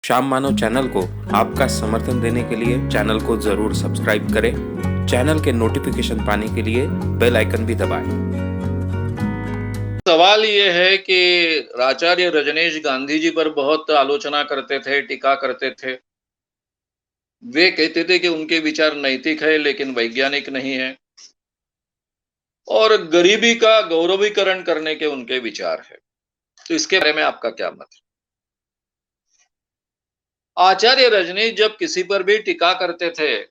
श्याम मानव channel को आपका समर्थन देने के लिए चैनल को जरूर सब्सक्राइब करें। चैनल के नोटिफिकेशन पाने के लिए बेल आइकन भी दबाएं। सवाल ये है कि आचार्य रजनीश गांधी जी पर बहुत आलोचना करते थे, टीका करते थे। वे कहते थे कि उनके विचार नैतिक है लेकिन वैज्ञानिक नहीं है और गरीबी का गौरवीकरण करने के उनके विचार है। तो इसके बारे में आपका क्या मत है? आचार्य रजनीश जब किसी पर भी टीका करते थे,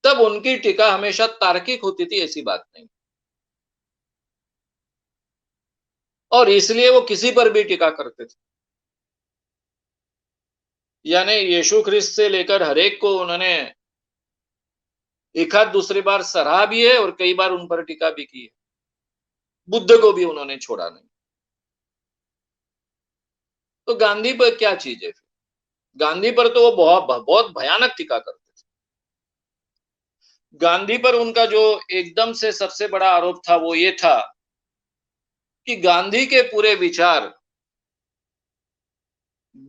तब उनकी टीका हमेशा तार्किक होती थी, ऐसी बात नहीं। और इसलिए वो किसी पर भी टीका करते थे। यानी यीशु ख्रिस्त से लेकर हरेक को उन्होंने एक आध दूसरी बार सराहा भी है और कई बार उन पर टीका भी की है। बुद्ध को भी उन्होंने छोड़ा नहीं। तो गांधी पर क्या चीज है? गांधी पर तो वो बहुत बहुत भयानक टीका करते थे। गांधी पर उनका जो एकदम से सबसे बड़ा आरोप था वो ये था कि गांधी के पूरे विचार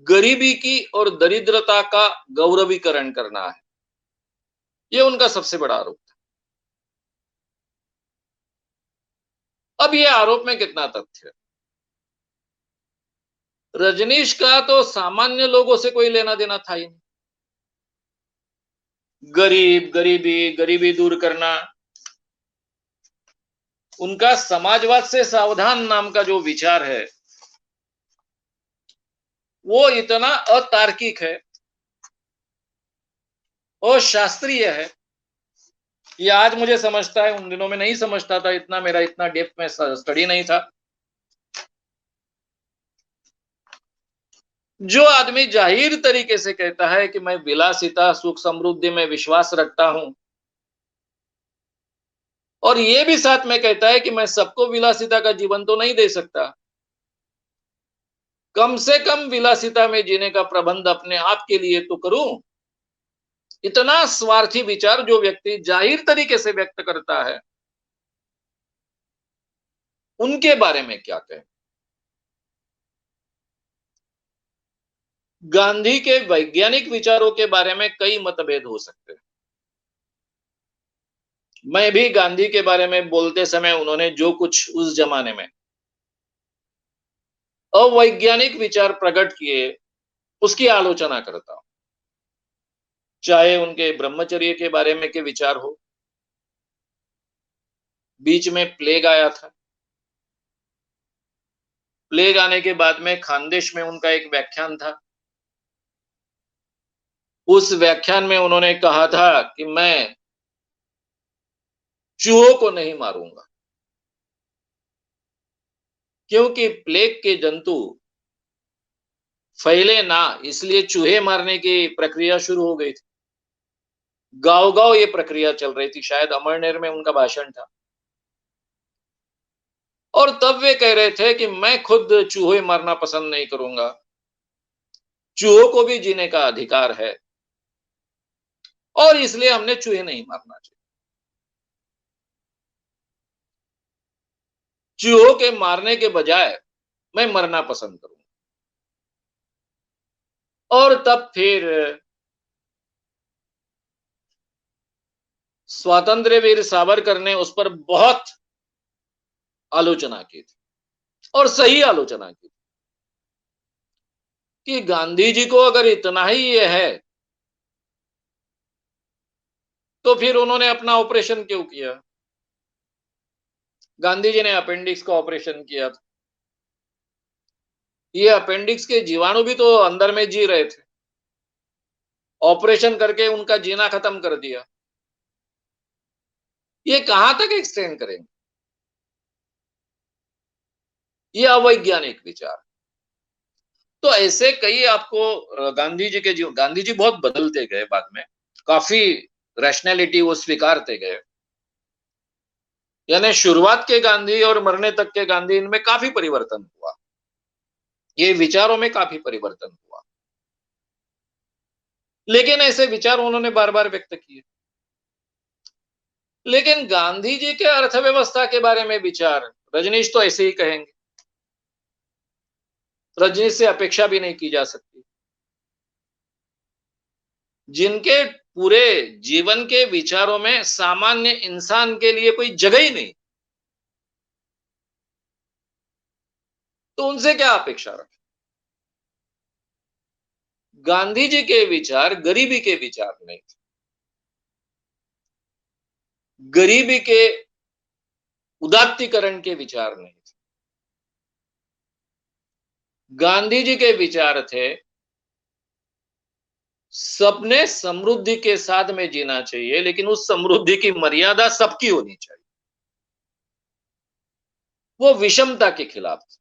गरीबी की और दरिद्रता का गौरवीकरण करना है। ये उनका सबसे बड़ा आरोप था। अब ये आरोप में कितना तथ्य है? रजनीश का तो सामान्य लोगों से कोई लेना देना था ही नहीं। गरीबी दूर करना, उनका समाजवाद से सावधान नाम का जो विचार है वो इतना अतार्किक है और शास्त्रीय है। ये आज मुझे समझता है, उन दिनों में नहीं समझता था, इतना मेरा इतना डेप्थ में स्टडी नहीं था। जो आदमी जाहिर तरीके से कहता है कि मैं विलासिता सुख समृद्धि में विश्वास रखता हूं और ये भी साथ में कहता है कि मैं सबको विलासिता का जीवन तो नहीं दे सकता, कम से कम विलासिता में जीने का प्रबंध अपने आप के लिए तो करूं। इतना स्वार्थी विचार जो व्यक्ति जाहिर तरीके से व्यक्त करता है, उनके बारे में क्या कहें? गांधी के वैज्ञानिक विचारों के बारे में कई मतभेद हो सकते हैं। मैं भी गांधी के बारे में बोलते समय उन्होंने जो कुछ उस जमाने में अवैज्ञानिक विचार प्रकट किए, उसकी आलोचना करता हूं। चाहे उनके ब्रह्मचर्य के बारे में के विचार हो, बीच में प्लेग आया था, प्लेग आने के बाद में खानदेश में उनका एक व्याख्यान था। उस व्याख्यान में उन्होंने कहा था कि मैं चूहों को नहीं मारूंगा, क्योंकि प्लेग के जंतु फैले ना, इसलिए चूहे मारने की प्रक्रिया शुरू हो गई थी। गांव गांव ये प्रक्रिया चल रही थी। शायद अमरनेर में उनका भाषण था और तब वे कह रहे थे कि मैं खुद चूहे मारना पसंद नहीं करूंगा, चूहों को भी जीने का अधिकार है और इसलिए हमने चूहे नहीं मारना चाहिए। चूहों के मारने के बजाय मैं मरना पसंद करूंगा। और तब फिर स्वातंत्र्य वीर सावरकर ने उस पर बहुत आलोचना की थी और सही आलोचना की थी कि गांधी जी को अगर इतना ही ये है तो फिर उन्होंने अपना ऑपरेशन क्यों किया? गांधी जी ने अपेंडिक्स का ऑपरेशन किया था। ये अपेंडिक्स के जीवाणु भी तो अंदर में जी रहे थे, ऑपरेशन करके उनका जीना खत्म कर दिया। ये कहां तक एक्सटेंड करेंगे? ये अवैज्ञानिक विचार। तो ऐसे कई आपको गांधी जी के जीवन, गांधी जी बहुत बदलते गए बाद में, काफी रैशनैलिटी वो स्वीकारते गए। यानी शुरुआत के गांधी और मरने तक के गांधी, इनमें काफी परिवर्तन हुआ, ये विचारों में काफी परिवर्तन हुआ। लेकिन ऐसे विचार उन्होंने बार बार व्यक्त किए। लेकिन गांधी जी के अर्थव्यवस्था के बारे में विचार रजनीश तो ऐसे ही कहेंगे। रजनीश से अपेक्षा भी नहीं की जा सकती, जिनके पूरे जीवन के विचारों में सामान्य इंसान के लिए कोई जगह ही नहीं, तो उनसे क्या अपेक्षा रखें? गांधी जी के विचार गरीबी के विचार नहीं थे, गरीबी के उदात्तीकरण के विचार नहीं थे। गांधी जी के विचार थे सबने समृद्धि के साथ में जीना चाहिए, लेकिन उस समृद्धि की मर्यादा सबकी होनी चाहिए। वो विषमता के खिलाफ थे।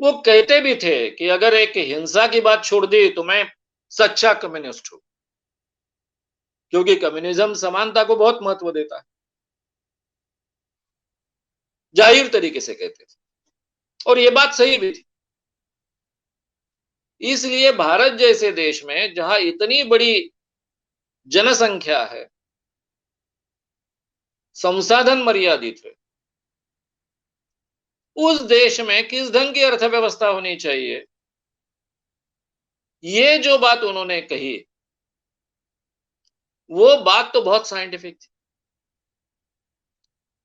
वो कहते भी थे कि अगर एक हिंसा की बात छोड़ दी तो मैं सच्चा कम्युनिस्ट हूं, क्योंकि कम्युनिज्म समानता को बहुत महत्व देता है, जाहिर तरीके से कहते थे, और ये बात सही भी थी। इसलिए भारत जैसे देश में जहां इतनी बड़ी जनसंख्या है, संसाधन मर्यादित है, उस देश में किस ढंग की अर्थव्यवस्था होनी चाहिए, ये जो बात उन्होंने कही, वो बात तो बहुत साइंटिफिक थी।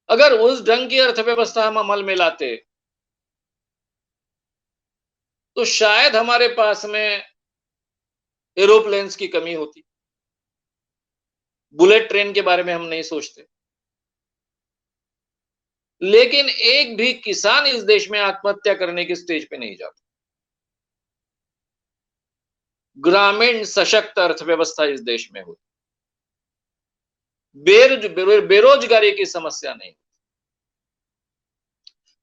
अगर उस ढंग की अर्थव्यवस्था हम अमल में लाते तो शायद हमारे पास में एरोप्लेन्स की कमी होती, बुलेट ट्रेन के बारे में हम नहीं सोचते, लेकिन एक भी किसान इस देश में आत्महत्या करने की स्टेज पे नहीं जाता। ग्रामीण सशक्त अर्थव्यवस्था इस देश में होती, बेरोजगारी की समस्या नहीं।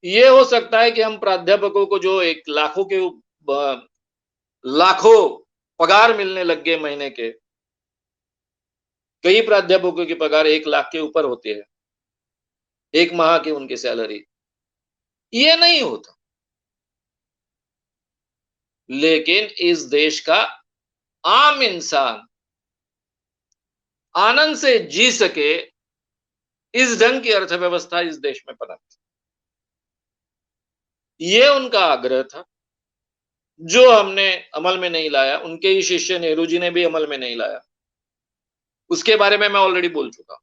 ये हो सकता है कि हम प्राध्यापकों को जो एक लाखों पगार मिलने लग गए महीने के, कई प्राध्यापकों की पगार 1 लाख के ऊपर होती है, 1 माह की उनकी सैलरी, ये नहीं होता। लेकिन इस देश का आम इंसान आनंद से जी सके, इस ढंग की अर्थव्यवस्था इस देश में पनपती, ये उनका आग्रह था, जो हमने अमल में नहीं लाया। उनके ही शिष्य नेहरू जी ने भी अमल में नहीं लाया, उसके बारे में मैं ऑलरेडी बोल चुका।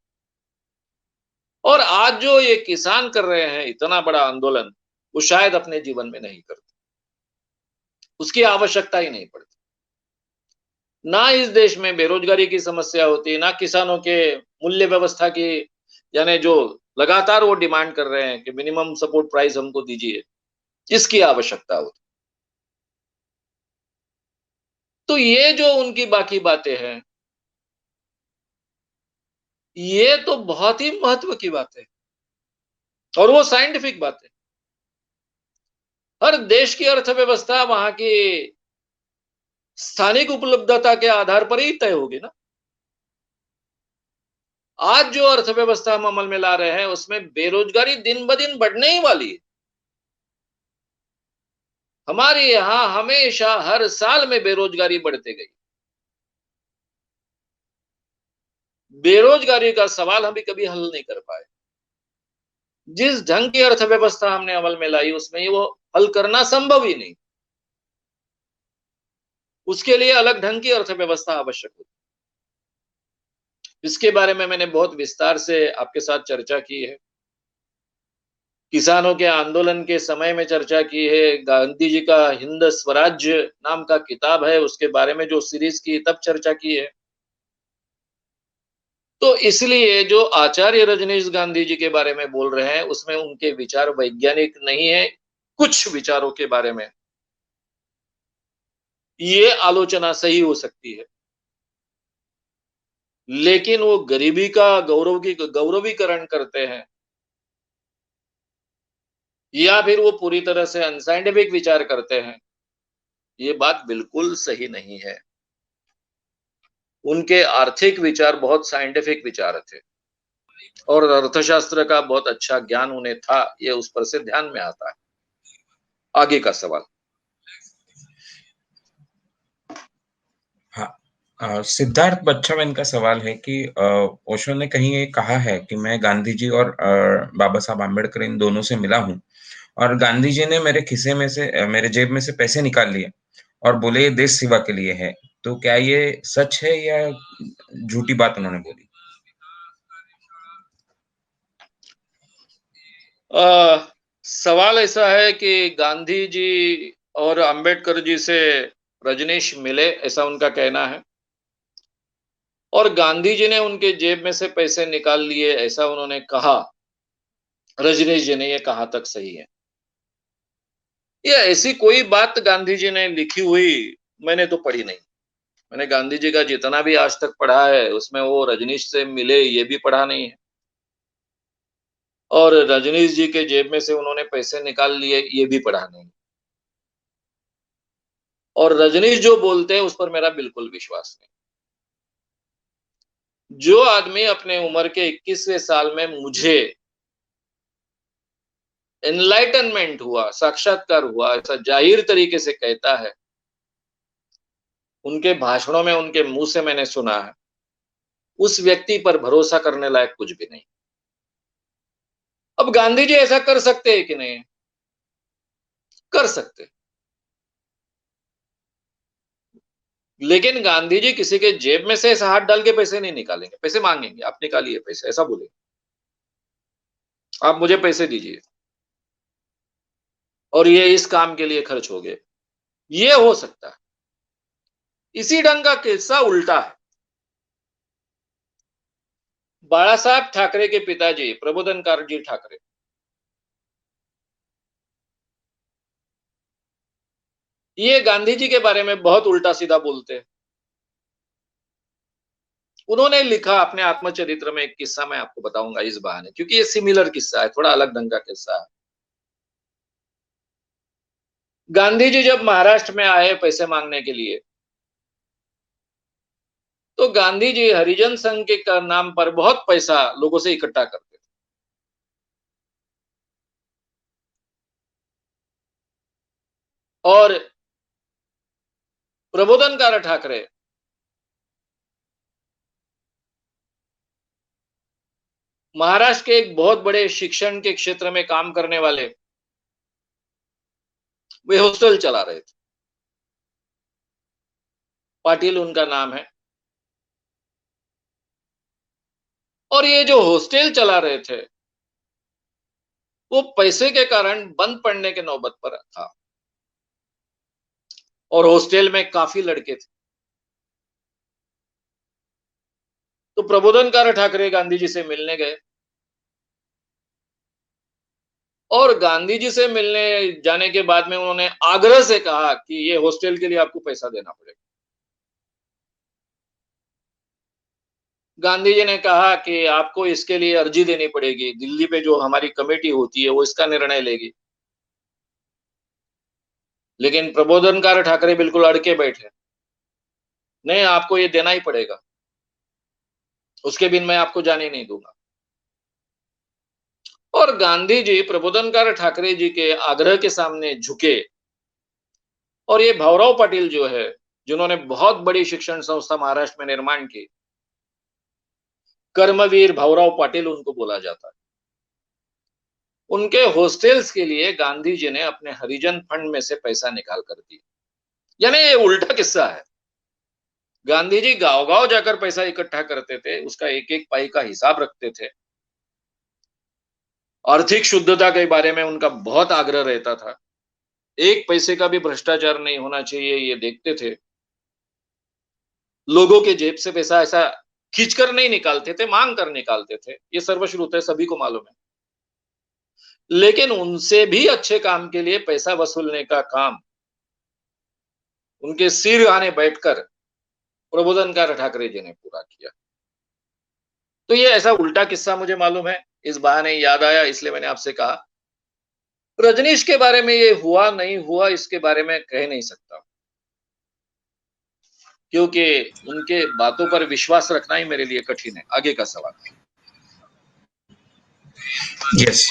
और आज जो ये किसान कर रहे हैं इतना बड़ा आंदोलन, वो शायद अपने जीवन में नहीं करते, उसकी आवश्यकता ही नहीं पड़ती। ना इस देश में बेरोजगारी की समस्या होती, ना किसानों के मूल्य व्यवस्था की, यानी जो लगातार वो डिमांड कर रहे हैं कि मिनिमम सपोर्ट प्राइस हमको दीजिए, इसकी आवश्यकता होती। तो ये जो उनकी बाकी बातें हैं, ये तो बहुत ही महत्व की बात है, और वो साइंटिफिक बात है। हर देश की अर्थव्यवस्था वहां की स्थानिक उपलब्धता के आधार पर ही तय होगी ना। आज जो अर्थव्यवस्था हम अमल में ला रहे हैं, उसमें बेरोजगारी दिन ब दिन बढ़ने ही वाली है। हमारे यहां हमेशा हर साल में बेरोजगारी बढ़ती गई। बेरोजगारी का सवाल हम भी कभी हल नहीं कर पाए। जिस ढंग की अर्थव्यवस्था हमने अमल में लाई, उसमें वो हल करना संभव ही नहीं। उसके लिए अलग ढंग की अर्थव्यवस्था आवश्यक होती। इसके बारे में मैंने बहुत विस्तार से आपके साथ चर्चा की है। किसानों के आंदोलन के समय में चर्चा की है। गांधी जी का हिंद स्वराज्य नाम का किताब है, उसके बारे में जो सीरीज की तब चर्चा की है। तो इसलिए जो आचार्य रजनीश गांधी जी के बारे में बोल रहे हैं, उसमें उनके विचार वैज्ञानिक नहीं है। कुछ विचारों के बारे में ये आलोचना सही हो सकती है, लेकिन वो गरीबी का गौरवीकरण करते हैं, या फिर वो पूरी तरह से अनसाइंटिफिक विचार करते हैं, ये बात बिल्कुल सही नहीं है। उनके आर्थिक विचार बहुत साइंटिफिक विचार थे, और अर्थशास्त्र का बहुत अच्छा ज्ञान उन्हें था, ये उस पर से ध्यान में आता है। आगे का सवाल। हाँ, सिद्धार्थ बच्चन का सवाल है कि ओशो ने कहीं ये कहा है कि मैं गांधी जी और बाबा साहब आम्बेडकर इन दोनों से मिला हूं, और गांधी जी ने मेरे जेब में से पैसे निकाल लिए और बोले ये देश सेवा के लिए है। तो क्या ये सच है या झूठी बात उन्होंने बोली? सवाल ऐसा है कि गांधी जी और अंबेडकर जी से रजनीश मिले, ऐसा उनका कहना है। और गांधी जी ने उनके जेब में से पैसे निकाल लिए, ऐसा उन्होंने कहा। रजनीश जी ने, ये कहाँ तक सही है? ये ऐसी कोई बात गांधी जी ने लिखी हुई मैंने तो पढ़ी नहीं। मैंने गांधी जी का जितना भी आज तक पढ़ा है, उसमें वो रजनीश से मिले ये भी पढ़ा नहीं है। और रजनीश जी के जेब में से उन्होंने पैसे निकाल लिए ये भी पढ़ा नहीं। और रजनीश जो बोलते हैं उस पर मेरा बिल्कुल विश्वास नहीं। जो आदमी अपने उम्र के 21वें साल में मुझे एनलाइटनमेंट हुआ, साक्षात्कार हुआ, ऐसा जाहिर तरीके से कहता है, उनके भाषणों में उनके मुंह से मैंने सुना है, उस व्यक्ति पर भरोसा करने लायक कुछ भी नहीं। अब गांधी जी ऐसा कर सकते हैं कि नहीं? कर सकते। लेकिन गांधी जी किसी के जेब में से ऐसा हाथ डाल के पैसे नहीं निकालेंगे, पैसे मांगेंगे, आप निकालिए पैसे, ऐसा बोले, आप मुझे पैसे दीजिए और ये इस काम के लिए खर्च हो गए, ये हो सकता है। इसी ढंग का किस्सा उल्टा है। बाला साहब ठाकरे के पिताजी प्रबोधनकार जी ठाकरे, ये गांधी जी के बारे में बहुत उल्टा सीधा बोलते हैं। उन्होंने लिखा अपने आत्मचरित्र में एक किस्सा, मैं आपको बताऊंगा इस बहाने, क्योंकि ये सिमिलर किस्सा है, थोड़ा अलग ढंग का किस्सा है। गांधी जी जब महाराष्ट्र में आए पैसे मांगने के लिए, तो गांधी जी हरिजन संघ के नाम पर बहुत पैसा लोगों से इकट्ठा करते थे। और प्रबोधनकार ठाकरे महाराष्ट्र के एक बहुत बड़े शिक्षण के क्षेत्र में काम करने वाले, वे हॉस्टल चला रहे थे। पाटिल उनका नाम है। और ये जो हॉस्टल चला रहे थे, वो पैसे के कारण बंद पड़ने के नौबत पर था। और हॉस्टल में काफी लड़के थे। तो प्रबोधनकार ठाकरे गांधी जी से मिलने गए और गांधी जी से मिलने जाने के बाद में उन्होंने आग्रह से कहा कि ये हॉस्टल के लिए आपको पैसा देना पड़ेगा। गांधी जी ने कहा कि आपको इसके लिए अर्जी देनी पड़ेगी, दिल्ली पे जो हमारी कमेटी होती है वो इसका निर्णय लेगी। लेकिन प्रबोधनकार ठाकरे बिल्कुल अड़के बैठे, नहीं आपको ये देना ही पड़ेगा, उसके बिन मैं आपको जाने नहीं दूंगा। और गांधी जी प्रबोधनकार ठाकरे जी के आग्रह के सामने झुके। और ये भाऊराव पाटिल जो है, जिन्होंने बहुत बड़ी शिक्षण संस्था महाराष्ट्र में निर्माण की, कर्मवीर भाऊराव पाटिल उनको बोला जाता है, उनके हॉस्टल्स के लिए गांधी जी ने अपने हरिजन फंड में से पैसा निकाल कर दिया। यानी ये उल्टा किस्सा है। गांधी जी गांव गांव जाकर पैसा इकट्ठा करते थे, उसका एक एक पाई का हिसाब रखते थे। आर्थिक शुद्धता के बारे में उनका बहुत आग्रह रहता था। एक पैसे का भी भ्रष्टाचार नहीं होना चाहिए, ये देखते थे। लोगों के जेब से पैसा ऐसा खींचकर नहीं निकालते थे, मांग कर निकालते थे, ये सर्वश्रुत है, सभी को मालूम है। लेकिन उनसे भी अच्छे काम के लिए पैसा वसूलने का काम उनके सिर आने बैठकर प्रबोधनकार ठाकरे जी ने पूरा किया। तो ये ऐसा उल्टा किस्सा मुझे मालूम है, इस बहाने याद आया, इसलिए मैंने आपसे कहा। रजनीश के बारे में ये हुआ नहीं हुआ इसके बारे में कह नहीं सकता, क्योंकि उनके बातों पर विश्वास रखना ही मेरे लिए कठिन है। आगे का सवाल। यस।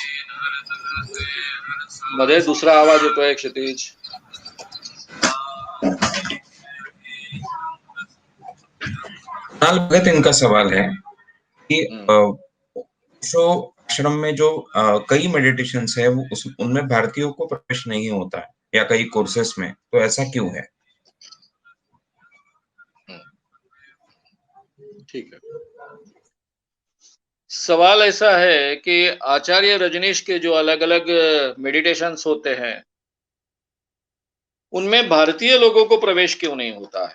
मध्ये दुसरा आवाज येतोय क्षितिज। कुणाल भगत इनका सवाल है कि हम्म, जो आश्रम में जो कई मेडिटेशंस है वो उस उनमें भारतीयों को प्रवेश नहीं होता है या कई कोर्सेस में, तो ऐसा क्यों है? हम्म, ठीक है। सवाल ऐसा है कि आचार्य रजनीश के जो अलग-अलग मेडिटेशंस होते हैं, उनमें भारतीय लोगों को प्रवेश क्यों नहीं होता है?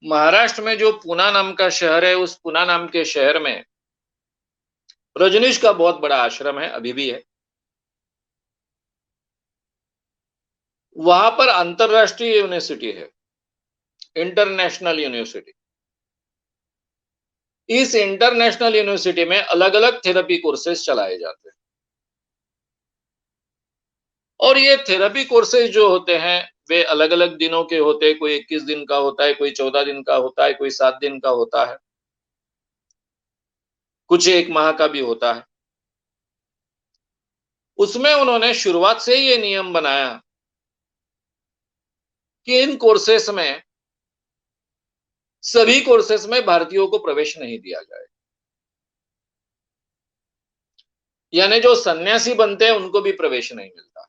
महाराष्ट्र में जो पूना नाम का शहर है, उस पूना नाम के शहर में रजनीश का बहुत बड़ा आश्रम है, अभी भी है। वहां पर अंतरराष्ट्रीय यूनिवर्सिटी है, इंटरनेशनल यूनिवर्सिटी। इस इंटरनेशनल यूनिवर्सिटी में अलग-अलग थेरेपी कोर्सेज चलाए जाते हैं। और ये थेरेपी कोर्सेज जो होते हैं, वे अलग-अलग दिनों के होते हैं, कोई 21 दिन का होता है, कोई 14 दिन का होता है, कोई 7 दिन का होता है, कुछ 1 माह का भी होता है। उसमें उन्होंने शुरुआत से ही ये नियम बनाया कि इन कोर्सेस में सभी कोर्सेस में भारतीयों को प्रवेश नहीं दिया जाए। यानी जो सन्यासी बनते हैं, उनको भी प्रवेश नहीं मिलता।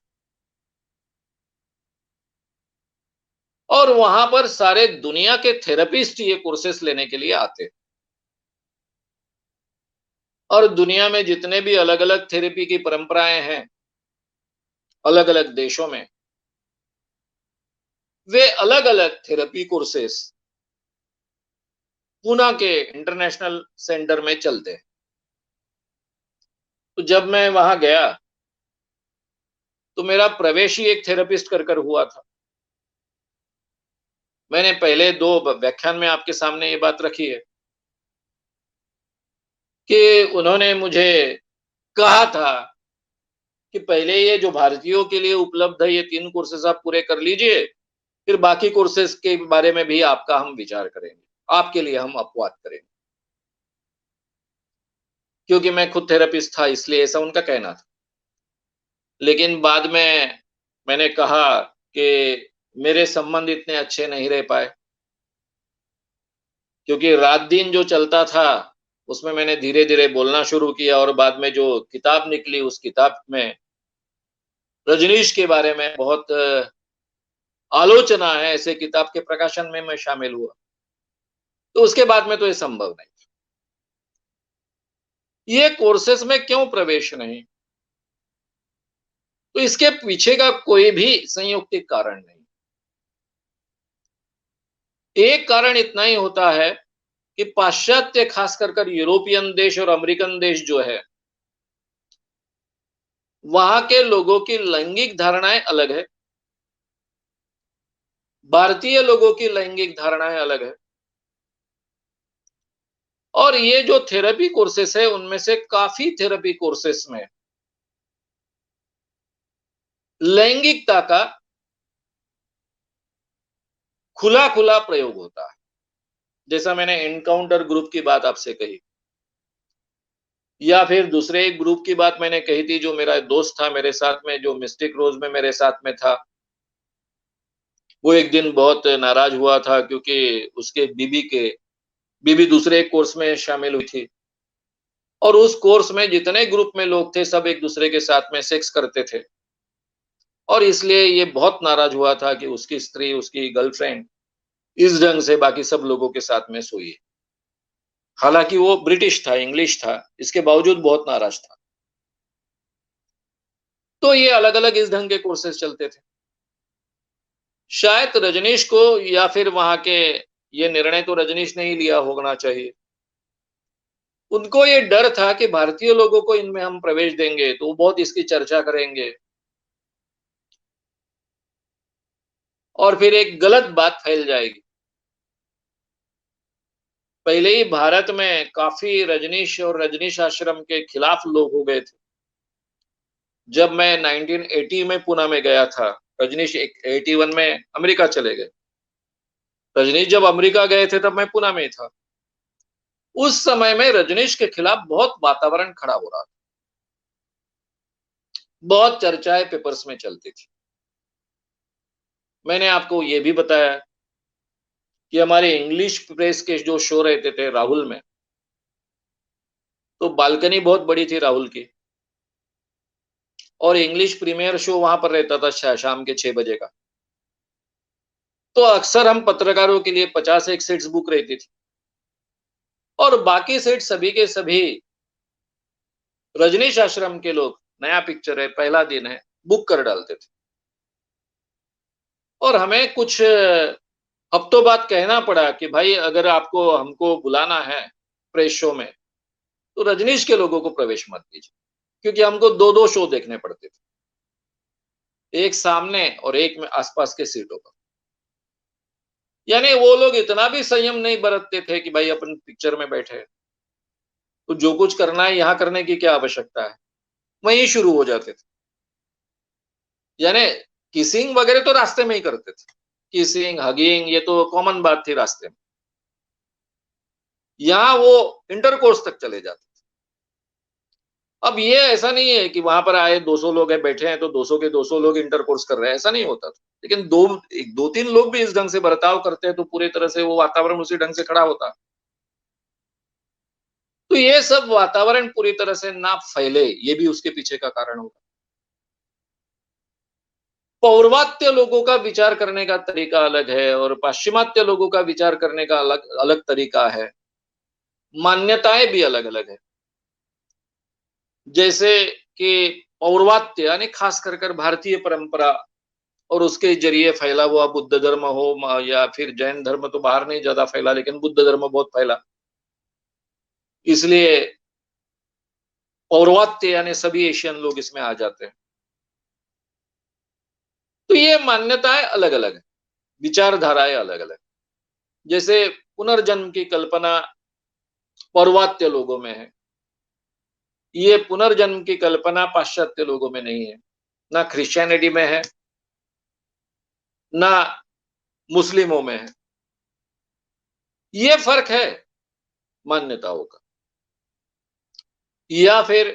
और वहां पर सारे दुनिया के थेरेपिस्ट ये कोर्सेस लेने के लिए आते हैं। और दुनिया में जितने भी अलग-अलग थेरेपी की परंपराएं हैं, अलग-अलग देशों में, वे अलग-अलग थेरेपी कोर्सेस पूना के इंटरनेशनल सेंटर में चलते हैं। तो जब मैं वहां गया, तो मेरा प्रवेश ही एक थेरेपिस्ट कर हुआ था। मैंने पहले 2 व्याख्यान में आपके सामने ये बात रखी है कि उन्होंने मुझे कहा था कि पहले ये जो भारतीयों के लिए उपलब्ध है, ये 3 कोर्सेस आप पूरे कर लीजिए, फिर बाकी कोर्सेस के बारे में भी आपका हम विचार करेंगे। आपके लिए हम अपवाद करेंगे। क्योंकि मैं खुद थेरेपिस्ट था, इसलिए ऐसा उनका कहना था। लेकिन बाद में मैंने कहा कि मेरे संबंध इतने अच्छे नहीं रह पाए, क्योंकि रात-दिन जो चलता था, उसमें मैंने धीरे-धीरे बोलना शुरू किया और बाद में जो किताब निकली, उस किताब में रजनीश के बारे में बहुत आलोचना है, ऐसे किताब के प्रकाशन में मैं शामिल हुआ। तो उसके बाद में तो ये संभव नहीं। ये कोर्सेस में क्यों प्रवेश नहीं? तो इसके पीछे का कोई भी संयुक्तिक कारण नहीं। एक कारण इतना ही होता है कि पाश्चात्य खास कर यूरोपियन देश और अमेरिकन देश जो है, वहां के लोगों की लैंगिक धारणाएं अलग है, भारतीय लोगों की लैंगिक धारणाएं अलग है। और ये जो थेरेपी कोर्सेस है, उनमें से काफी थेरेपी कोर्सेस में लैंगिकता का खुला-खुला प्रयोग होता है। जैसा मैंने एनकाउंटर ग्रुप की बात आपसे कही, या फिर दूसरे एक ग्रुप की बात मैंने कही थी, जो मेरा दोस्त था मेरे साथ में, जो मिस्टिक रोज में मेरे साथ में था। वो एक दिन बहुत नाराज हुआ था क्योंकि उसके बीबी दूसरे एक कोर्स में शामिल हुई थी। और उस कोर्स में जितने ग्रुप में लोग थे, सब एक दूसरे के साथ में सेक्स करते थे। और इसलिए ये बहुत नाराज हुआ था कि उसकी स्त्री, उसकी गर्लफ्रेंड इस ढंग से बाकी सब लोगों के साथ में सोई है। हालांकि वो ब्रिटिश था, इंग्लिश था, इसके बावजूद बहुत नाराज था। तो ये अलग-अलग इस ढंग के कोर्सेज चलते थे। शायद रजनीश को, या फिर वहां के, ये निर्णय तो रजनीश ने ही लिया होना चाहिए। उनको ये डर था कि भारतीय लोगों को इनमें हम प्रवेश देंगे तो वो बहुत इसकी चर्चा करेंगे और फिर एक गलत बात फैल जाएगी। पहले ही भारत में काफी रजनीश और रजनीश आश्रम के खिलाफ लोग हो गए थे। जब मैं 1980 में पुणे में गया था, रजनीश 81 में अमेरिका चले गए। रजनीश जब अमेरिका गए थे तब मैं पुणे में था। उस समय में रजनीश के खिलाफ बहुत वातावरण खड़ा हो रहा था। बहुत चर्चाएं पेपर्स में चलती थी। मैंने आपको ये भी बताया कि हमारे इंग्लिश प्रेस के जो शो रहते थे राहुल में, तो बालकनी बहुत बड़ी थी राहुल की और इंग्लिश प्रीमियर शो वहां पर रहता था शाम के 6 बजे का। तो अक्सर हम पत्रकारों के लिए 50 एक सीट्स बुक रहती थी और बाकी सीट सभी के सभी रजनीश आश्रम के लोग, नया पिक्चर है, पहला दिन है, बुक कर डालते थे। और हमें कुछ हफ्तों बाद कहना पड़ा कि भाई अगर आपको हमको बुलाना है प्रेस शो में, तो रजनीश के लोगों को प्रवेश मत दीजिए, क्योंकि हमको 2-2 शो देखने पड़ते थे, एक सामने और एक में आसपास के सीटों पर। यानी वो लोग इतना भी संयम नहीं बरतते थे कि भाई अपन पिक्चर में बैठे हैं, तो जो कुछ करना है यहाँ करने की क्या आवश्यकता है, वहीं शुरू हो जाते थे। यानी किसिंग वगैरह तो रास्ते में ही करते थे, किसिंग, हगिंग ये तो कॉमन बात थी रास्ते में। यहाँ वो इंटरकोर्स तक चले जाते थे। अब ये ऐसा नहीं है कि वहां पर आए 200 लोग हैं, बैठे हैं तो 200 के 200 लोग इंटरकोर्स कर रहे हैं, ऐसा नहीं होता था। लेकिन 2-3 लोग भी इस ढंग से बर्ताव करते हैं तो पूरी तरह से वो वातावरण उसी ढंग से खड़ा होता। तो ये सब वातावरण पूरी तरह से ना फैले, ये भी उसके पीछे का कारण होगा। पौर्वात्य लोगों का विचार करने का तरीका अलग है और पाश्चिमात्य लोगों का विचार करने का अलग अलग तरीका है। मान्यताएं भी अलग अलग है। जैसे कि पौर्वात्य यानी खास कर भारतीय परंपरा और उसके जरिए फैला हुआ बुद्ध धर्म हो या फिर जैन धर्म, तो बाहर नहीं ज्यादा फैला, लेकिन बुद्ध धर्म बहुत फैला, इसलिए पौर्वात्य यानी सभी एशियन लोग इसमें आ जाते हैं। तो ये मान्यताएं अलग अलग है, विचारधाराएं अलग अलग। जैसे पुनर्जन्म की कल्पना पौर्वात्य लोगों में है, ये पुनर्जन्म की कल्पना पाश्चात्य लोगों में नहीं है, ना क्रिश्चियनिटी में है, ना मुस्लिमों में है। ये फर्क है मान्यताओं का। या फिर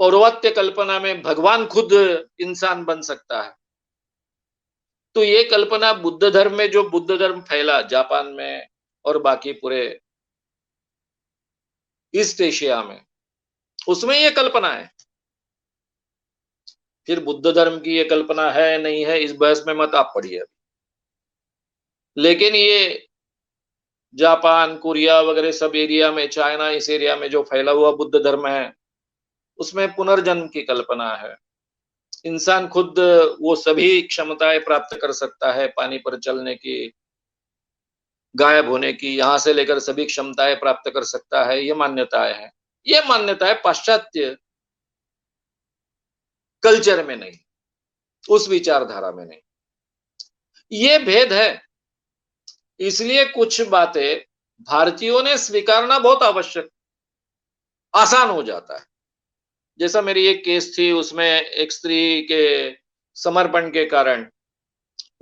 पौर्वात्य कल्पना में भगवान खुद इंसान बन सकता है, तो ये कल्पना बुद्ध धर्म में, जो बुद्ध धर्म फैला जापान में और बाकी पूरे ईस्ट एशिया में, उसमें ये कल्पना है। फिर बुद्ध धर्म की ये कल्पना है नहीं है, इस बहस में मत आप पढ़िए। लेकिन ये जापान, कोरिया वगैरह सब एरिया में, चाइना इस एरिया में जो फैला हुआ बुद्ध धर्म है, उसमें पुनर्जन्म की कल्पना है। इंसान खुद वो सभी क्षमताएं प्राप्त कर सकता है, पानी पर चलने की, गायब होने की, यहां से लेकर सभी क्षमताएं प्राप्त कर सकता है, ये मान्यताएं हैं। ये मान्यताएं पाश्चात्य कल्चर में नहीं, उस विचारधारा में नहीं। ये भेद है। इसलिए कुछ बातें भारतीयों ने स्वीकारना बहुत आवश्यक, आसान हो जाता है। जैसा मेरी एक केस थी, उसमें एक स्त्री के समर्पण के कारण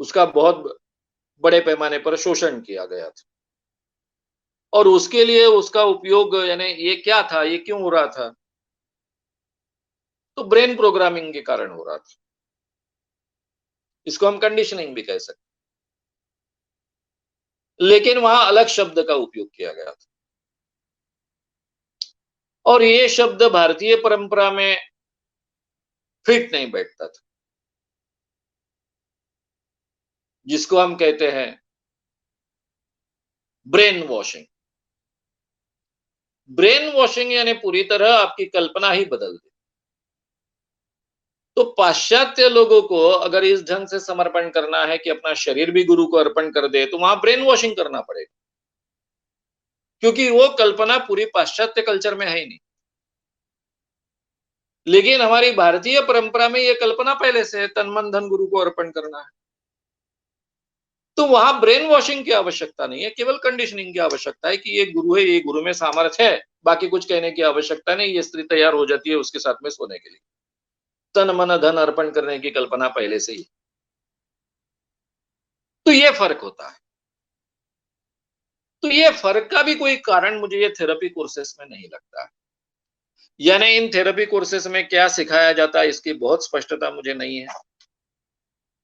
उसका बहुत बड़े पैमाने पर शोषण किया गया था और उसके लिए उसका उपयोग, यानी ये क्या था, ये क्यों हो रहा था, तो ब्रेन प्रोग्रामिंग के कारण हो रहा था। इसको हम कंडीशनिंग भी कह सकते, लेकिन वहां अलग शब्द का उपयोग किया गया था और ये शब्द भारतीय परंपरा में फिट नहीं बैठता था, जिसको हम कहते हैं ब्रेन वॉशिंग। ब्रेन वॉशिंग यानी पूरी तरह आपकी कल्पना ही बदल दी। तो पाश्चात्य लोगों को अगर इस ढंग से समर्पण करना है कि अपना शरीर भी गुरु को अर्पण कर दे, तो वहां ब्रेन वॉशिंग करना पड़ेगा, क्योंकि वो कल्पना पूरी पाश्चात्य कल्चर में है ही नहीं। लेकिन हमारी भारतीय परंपरा में ये कल्पना पहले से है, तन मन धन गुरु को अर्पण करना है। तो वहां ब्रेन वॉशिंग की आवश्यकता नहीं है, केवल कंडीशनिंग की आवश्यकता है कि ये गुरु है, ये गुरु में सामर्थ्य है, बाकी कुछ कहने की आवश्यकता नहीं। ये स्त्री तैयार हो जाती है उसके साथ में सोने के लिए, तन मन धन अर्पण करने की कल्पना पहले से ही। तो ये फर्क होता है। तो ये फर्क का भी कोई कारण मुझे ये थेरेपी कोर्सेस में नहीं लगता है। यानी इन थेरेपी कोर्सेस में क्या सिखाया जाता है, इसकी बहुत स्पष्टता मुझे नहीं है।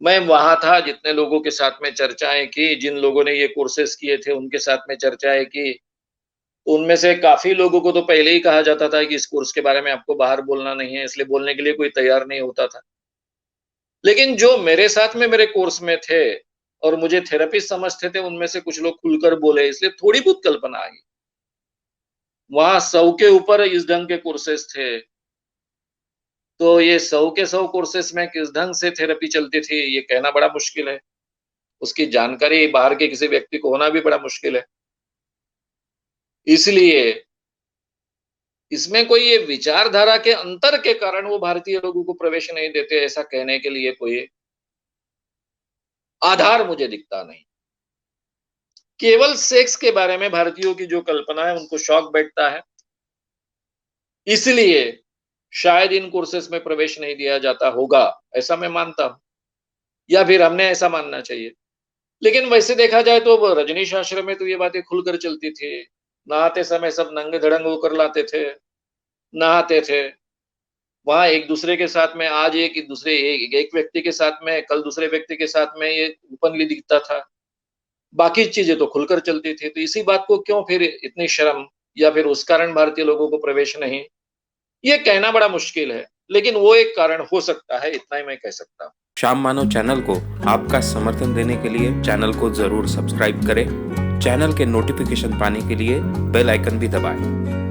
मैं वहाँ था, जितने लोगों के साथ में चर्चाएँ की, जिन लोगों ने ये कोर्सेज़ किए थे, उनके साथ में चर्चाएँ की। उनमें से काफ़ी लोगों को तो पहले ही कहा जाता था कि इस कोर्स के बारे में आपको बाहर बोलना नहीं है, इसलिए बोलने के लिए कोई तैयार नहीं होता था। लेकिन जो मेरे साथ में मेरे कोर्स में थे और मुझे थेरेपिस्ट समझते थे, उनमें से कुछ लोग खुलकर बोले, इसलिए थोड़ी बहुत कल्पना आई। वहाँ 100 के ऊपर इस ढंग के कोर्सेज़ थे। तो ये 100 के 100 कोर्सेज़ में किस ढंग से थेरेपी चलती थी, ये कहना बड़ा मुश्किल है। उसकी जानकारी बाहर के किसी व्यक्ति को होना भी बड़ा मुश्किल है। इसलिए इसमें कोई ये विचारधारा के अंतर के कारण वो भारतीय लोगों को प्रवेश नहीं देते, ऐसा कहने के लिए कोई आधार मुझे दिखता नहीं। केवल सेक्स के बारे में भारतीयों की जो कल्पना है, उनको शॉक बैठता है। इसलिए शायद इन कोर्सेज़ में प्रवेश नहीं दिया जाता होगा, ऐसा मैं मानता हूँ, या फिर हमने ऐसा मानना चाहिए। लेकिन वैसे देखा जाए तो वो रजनीश आश्रम में तो ये बातें खुलकर चलती थी। नहाते समय सब नंगे-धड़ंग होकर लाते थे, नहाते थे। वहाँ एक-दूसरे के साथ में आज एक दूसरे एक व्यक्ति के साथ में, कल दूसरे व्यक्ति के साथ में ये ओपनली दिखता था। बाकी चीज़ें तो खुलकर चलती थी। तो इसी बात को क्यों फिर इतनी शर्म, या फिर उस कारण भारतीय लोगों को प्रवेश नहीं, ये कहना बड़ा मुश्किल है। लेकिन वो एक कारण हो सकता है, इतना ही मैं कह सकता हूँ। श्याम मानव चैनल को आपका समर्थन देने के लिए चैनल को जरूर सब्सक्राइब करें। चैनल के नोटिफिकेशन पाने के लिए बेल आइकन भी दबाएं।